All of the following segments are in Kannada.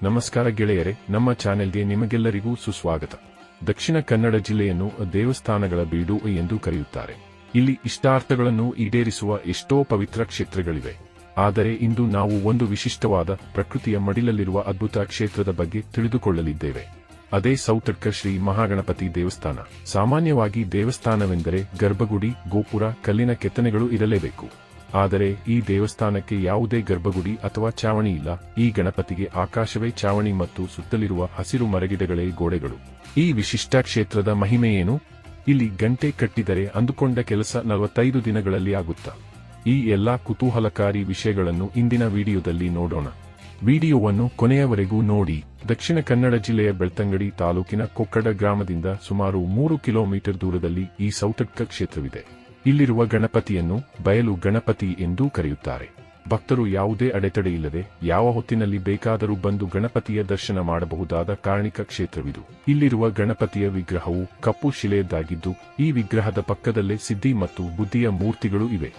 ನಮಸ್ಕಾರ ಗೆಳೆಯರೆ, ನಮ್ಮ ಚಾನೆಲ್ಗೆ ನಿಮಗೆಲ್ಲರಿಗೂ ಸುಸ್ವಾಗತ. ದಕ್ಷಿಣ ಕನ್ನಡ ಜಿಲ್ಲೆಯನ್ನು ದೇವಸ್ಥಾನಗಳ ಬೀಡು ಎಂದು ಕರೆಯುತ್ತಾರೆ. ಇಲ್ಲಿ ಇಷ್ಟಾರ್ಥಗಳನ್ನು ಈಡೇರಿಸುವ ಎಷ್ಟೋ ಪವಿತ್ರ ಕ್ಷೇತ್ರಗಳಿವೆ. ಆದರೆ ಇಂದು ನಾವು ಒಂದು ವಿಶಿಷ್ಟವಾದ ಪ್ರಕೃತಿಯ ಮಡಿಲಲ್ಲಿರುವ ಅದ್ಭುತ ಕ್ಷೇತ್ರದ ಬಗ್ಗೆ ತಿಳಿದುಕೊಳ್ಳಲಿದ್ದೇವೆ. ಅದೇ ಸೌತಡ್ಕ ಶ್ರೀ ಮಹಾಗಣಪತಿ ದೇವಸ್ಥಾನ. ಸಾಮಾನ್ಯವಾಗಿ ದೇವಸ್ಥಾನವೆಂದರೆ ಗರ್ಭಗುಡಿ, ಗೋಪುರ, ಕಲ್ಲಿನ ಕೆತ್ತನೆಗಳು ಇರಲೇಬೇಕು. ಆದರೆ ಈ ದೇವಸ್ಥಾನಕ್ಕೆ ಯಾವುದೇ ಗರ್ಭಗುಡಿ ಅಥವಾ ಚಾವಣಿ ಇಲ್ಲ. ಈ ಗಣಪತಿಗೆ ಆಕಾಶವೇ ಚಾವಣಿ ಮತ್ತು ಸುತ್ತಲಿರುವ ಹಸಿರು ಮರಗಿಡಗಳೇ ಗೋಡೆಗಳು. ಈ ವಿಶಿಷ್ಟ ಕ್ಷೇತ್ರದ ಮಹಿಮೆಯೇನು? ಇಲ್ಲಿ ಗಂಟೆ ಕಟ್ಟಿದರೆ ಅಂದುಕೊಂಡ ಕೆಲಸ 45 ದಿನಗಳಲ್ಲಿ ಆಗುತ್ತಾ? ಈ ಎಲ್ಲಾ ಕುತೂಹಲಕಾರಿ ವಿಷಯಗಳನ್ನು ಇಂದಿನ ವಿಡಿಯೋದಲ್ಲಿ ನೋಡೋಣ. ವಿಡಿಯೋವನ್ನು ಕೊನೆಯವರೆಗೂ ನೋಡಿ. ದಕ್ಷಿಣ ಕನ್ನಡ ಜಿಲ್ಲೆಯ ಬೆಳ್ತಂಗಡಿ ತಾಲೂಕಿನ ಕೊಕ್ಕಡ ಗ್ರಾಮದಿಂದ ಸುಮಾರು 3 ಕಿಲೋಮೀಟರ್ ದೂರದಲ್ಲಿ ಈ ಸೌತಡ್ಕ ಕ್ಷೇತ್ರವಿದೆ. ಇಲ್ಲಿರುವ ಗಣಪತಿಯನ್ನು ಬಯಲು ಗಣಪತಿ ಎಂದೂ ಕರೆಯುತ್ತಾರೆ. ಭಕ್ತರು ಯಾವುದೇ ಅಡೆತಡೆಯಿಲ್ಲದೆ ಯಾವ ಹೊತ್ತಿನಲ್ಲಿ ಬೇಕಾದರೂ ಬಂದು ಗಣಪತಿಯ ದರ್ಶನ ಮಾಡಬಹುದಾದ ಕಾರಣಿಕ ಕ್ಷೇತ್ರವಿದು. ಇಲ್ಲಿರುವ ಗಣಪತಿಯ ವಿಗ್ರಹವು ಕಪ್ಪು ಶಿಲೆಯದ್ದಾಗಿದ್ದು, ಈ ವಿಗ್ರಹದ ಪಕ್ಕದಲ್ಲೇ ಸಿದ್ಧಿ ಮತ್ತು ಬುದ್ಧಿಯ ಮೂರ್ತಿಗಳು ಇವೆ.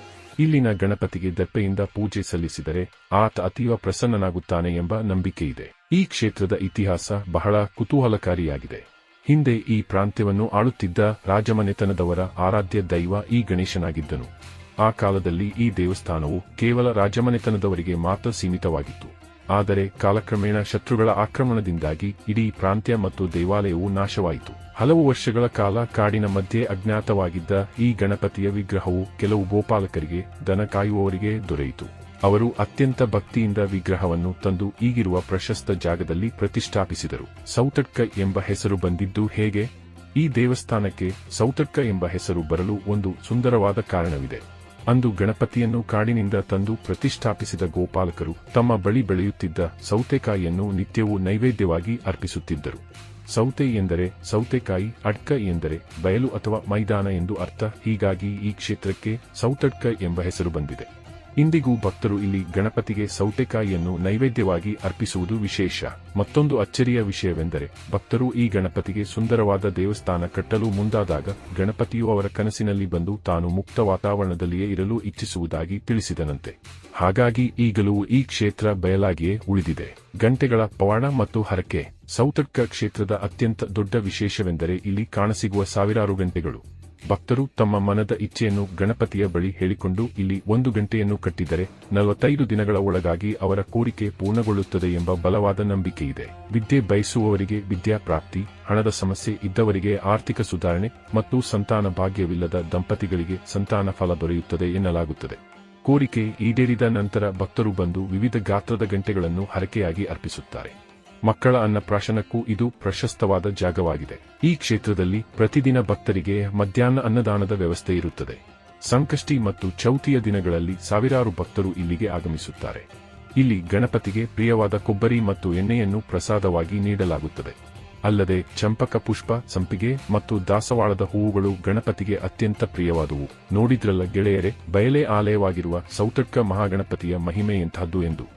ಇಲ್ಲಿನ ಗಣಪತಿಗೆ ದರ್ಪೆಯಿಂದ ಪೂಜೆ ಸಲ್ಲಿಸಿದರೆ ಆತ ಅತೀವ ಪ್ರಸನ್ನನಾಗುತ್ತಾನೆ ಎಂಬ ನಂಬಿಕೆಯಿದೆ. ಈ ಕ್ಷೇತ್ರದ ಇತಿಹಾಸ ಬಹಳ ಕುತೂಹಲಕಾರಿಯಾಗಿದೆ. ಹಿಂದೆ ಈ ಪ್ರಾಂತ್ಯವನ್ನು ಆಳುತ್ತಿದ್ದ ರಾಜಮನೆತನದವರ ಆರಾಧ್ಯ ದೈವ ಈ ಗಣೇಶನಾಗಿದ್ದನು. ಆ ಕಾಲದಲ್ಲಿ ಈ ದೇವಸ್ಥಾನವು ಕೇವಲ ರಾಜಮನೆತನದವರಿಗೆ ಮಾತ್ರ ಸೀಮಿತವಾಗಿತ್ತು. ಆದರೆ ಕಾಲಕ್ರಮೇಣ ಶತ್ರುಗಳ ಆಕ್ರಮಣದಿಂದಾಗಿ ಇಡೀ ಪ್ರಾಂತ್ಯ ಮತ್ತು ದೇವಾಲಯವು ನಾಶವಾಯಿತು. ಹಲವು ವರ್ಷಗಳ ಕಾಲ ಕಾಡಿನ ಮಧ್ಯೆ ಅಜ್ಞಾತವಾಗಿದ್ದ ಈ ಗಣಪತಿಯ ವಿಗ್ರಹವು ಕೆಲವು ಗೋಪಾಲಕರಿಗೆ, ದನ ಕಾಯುವವರಿಗೆ ದೊರೆಯಿತು. ಅವರು ಅತ್ಯಂತ ಭಕ್ತಿಯಿಂದ ವಿಗ್ರಹವನ್ನು ತಂದು ಈಗಿರುವ ಪ್ರಶಸ್ತ ಜಾಗದಲ್ಲಿ ಪ್ರತಿಷ್ಠಾಪಿಸಿದರು. ಸೌತಡ್ಕ ಎಂಬ ಹೆಸರು ಬಂದಿದ್ದು ಹೇಗೆ? ಈ ದೇವಸ್ಥಾನಕ್ಕೆ ಸೌತಡ್ಕ ಎಂಬ ಹೆಸರು ಬರಲು ಒಂದು ಸುಂದರವಾದ ಕಾರಣವಿದೆ. ಅಂದು ಗಣಪತಿಯನ್ನು ಕಾಡಿನಿಂದ ತಂದು ಪ್ರತಿಷ್ಠಾಪಿಸಿದ ಗೋಪಾಲಕರು ತಮ್ಮ ಬಳಿ ಬೆಳೆಯುತ್ತಿದ್ದ ಸೌತೆಕಾಯಿಯನ್ನು ನಿತ್ಯವೂ ನೈವೇದ್ಯವಾಗಿ ಅರ್ಪಿಸುತ್ತಿದ್ದರು. ಸೌತೆ ಎಂದರೆ ಸೌತೆಕಾಯಿ, ಅಡ್ಕ ಎಂದರೆ ಬಯಲು ಅಥವಾ ಮೈದಾನ ಎಂದು ಅರ್ಥ. ಹೀಗಾಗಿ ಈ ಕ್ಷೇತ್ರಕ್ಕೆ ಸೌತಡ್ಕ ಎಂಬ ಹೆಸರು ಬಂದಿದೆ. ಇಂದಿಗೂ ಭಕ್ತರು ಇಲ್ಲಿ ಗಣಪತಿಗೆ ಸೌತೆಕಾಯಿಯನ್ನು ನೈವೇದ್ಯವಾಗಿ ಅರ್ಪಿಸುವುದು ವಿಶೇಷ. ಮತ್ತೊಂದು ಅಚ್ಚರಿಯ ವಿಷಯವೆಂದರೆ, ಭಕ್ತರು ಈ ಗಣಪತಿಗೆ ಸುಂದರವಾದ ದೇವಸ್ಥಾನ ಕಟ್ಟಲು ಮುಂದಾದಾಗ ಗಣಪತಿಯು ಅವರ ಕನಸಿನಲ್ಲಿ ಬಂದು ತಾನು ಮುಕ್ತ ವಾತಾವರಣದಲ್ಲಿಯೇ ಇರಲು ಇಚ್ಛಿಸುವುದಾಗಿ ತಿಳಿಸಿದನಂತೆ. ಹಾಗಾಗಿ ಈಗಲೂ ಈ ಕ್ಷೇತ್ರ ಬಯಲಾಗಿಯೇ ಉಳಿದಿದೆ. ಗಂಟೆಗಳ ಪವಾಡ ಮತ್ತು ಹರಕೆ. ಸೌತಡ್ಕ ಕ್ಷೇತ್ರದ ಅತ್ಯಂತ ದೊಡ್ಡ ವಿಶೇಷವೆಂದರೆ ಇಲ್ಲಿ ಕಾಣಸಿಗುವ ಸಾವಿರಾರು ಗಂಟೆಗಳು. ಭಕ್ತರು ತಮ್ಮ ಮನದ ಇಚ್ಛೆಯನ್ನು ಗಣಪತಿಯ ಬಳಿ ಹೇಳಿಕೊಂಡು ಇಲ್ಲಿ 1 ಗಂಟೆಯನ್ನು ಕಟ್ಟಿದರೆ 45 ದಿನಗಳ ಒಳಗಾಗಿ ಅವರ ಕೋರಿಕೆ ಪೂರ್ಣಗೊಳ್ಳುತ್ತದೆ ಎಂಬ ಬಲವಾದ ನಂಬಿಕೆಯಿದೆ. ವಿದ್ಯೆ ಬಯಸುವವರಿಗೆ ವಿದ್ಯಾ ಪ್ರಾಪ್ತಿ, ಹಣದ ಸಮಸ್ಯೆ ಇದ್ದವರಿಗೆ ಆರ್ಥಿಕ ಸುಧಾರಣೆ ಮತ್ತು ಸಂತಾನ ಭಾಗ್ಯವಿಲ್ಲದ ದಂಪತಿಗಳಿಗೆ ಸಂತಾನ ಫಲ ದೊರೆಯುತ್ತದೆ ಎನ್ನಲಾಗುತ್ತದೆ. ಕೋರಿಕೆ ಈಡೇರಿದ ನಂತರ ಭಕ್ತರು ಬಂದು ವಿವಿಧ ಗಾತ್ರದ ಗಂಟೆಗಳನ್ನು ಹರಕೆಯಾಗಿ ಅರ್ಪಿಸುತ್ತಾರೆ. ಮಕ್ಕಳ ಅನ್ನಪ್ರಾಶನಕ್ಕೂ ಇದು ಪ್ರಶಸ್ತವಾದ ಜಾಗವಾಗಿದೆ. ಈ ಕ್ಷೇತ್ರದಲ್ಲಿ ಪ್ರತಿದಿನ ಭಕ್ತರಿಗೆ ಮಧ್ಯಾಹ್ನ ಅನ್ನದಾನದ ವ್ಯವಸ್ಥೆ ಇರುತ್ತದೆ. ಸಂಕಷ್ಟಿ ಮತ್ತು ಚೌತಿಯ ದಿನಗಳಲ್ಲಿ ಸಾವಿರಾರು ಭಕ್ತರು ಇಲ್ಲಿಗೆ ಆಗಮಿಸುತ್ತಾರೆ. ಇಲ್ಲಿ ಗಣಪತಿಗೆ ಪ್ರಿಯವಾದ ಕೊಬ್ಬರಿ ಮತ್ತು ಎಣ್ಣೆಯನ್ನು ಪ್ರಸಾದವಾಗಿ ನೀಡಲಾಗುತ್ತದೆ. ಅಲ್ಲದೆ ಚಂಪಕ ಪುಷ್ಪ, ಸಂಪಿಗೆ ಮತ್ತು ದಾಸವಾಳದ ಹೂವುಗಳು ಗಣಪತಿಗೆ ಅತ್ಯಂತ ಪ್ರಿಯವಾದುವು. ನೋಡಿದ್ರಲ್ಲ ಗೆಳೆಯರೆ, ಬಯಲೇ ಆಲಯವಾಗಿರುವ ಸೌತಡ್ಕ ಮಹಾಗಣಪತಿಯ ಮಹಿಮೆ ಎಂತಹದ್ದು ಎಂದು.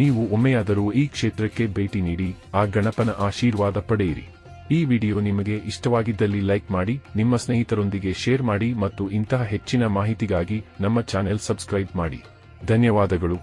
ನೀವು ಒಮ್ಮೆಯಾದರೂ ಈ ಕ್ಷೇತ್ರಕ್ಕೆ ಭೇಟಿ ನೀಡಿ ಆ ಗಣಪನ ಆಶೀರ್ವಾದ ಪಡೆಯಿರಿ. ಈ ವಿಡಿಯೋ ನಿಮಗೆ ಇಷ್ಟವಾಗಿದ್ದಲ್ಲಿ ಲೈಕ್ ಮಾಡಿ, ನಿಮ್ಮ ಸ್ನೇಹಿತರೊಂದಿಗೆ ಶೇರ್ ಮಾಡಿ ಮತ್ತು ಇಂತಹ ಹೆಚ್ಚಿನ ಮಾಹಿತಿಗಾಗಿ ನಮ್ಮ ಚಾನೆಲ್ ಸಬ್ಸ್ಕ್ರೈಬ್ ಮಾಡಿ. ಧನ್ಯವಾದಗಳು.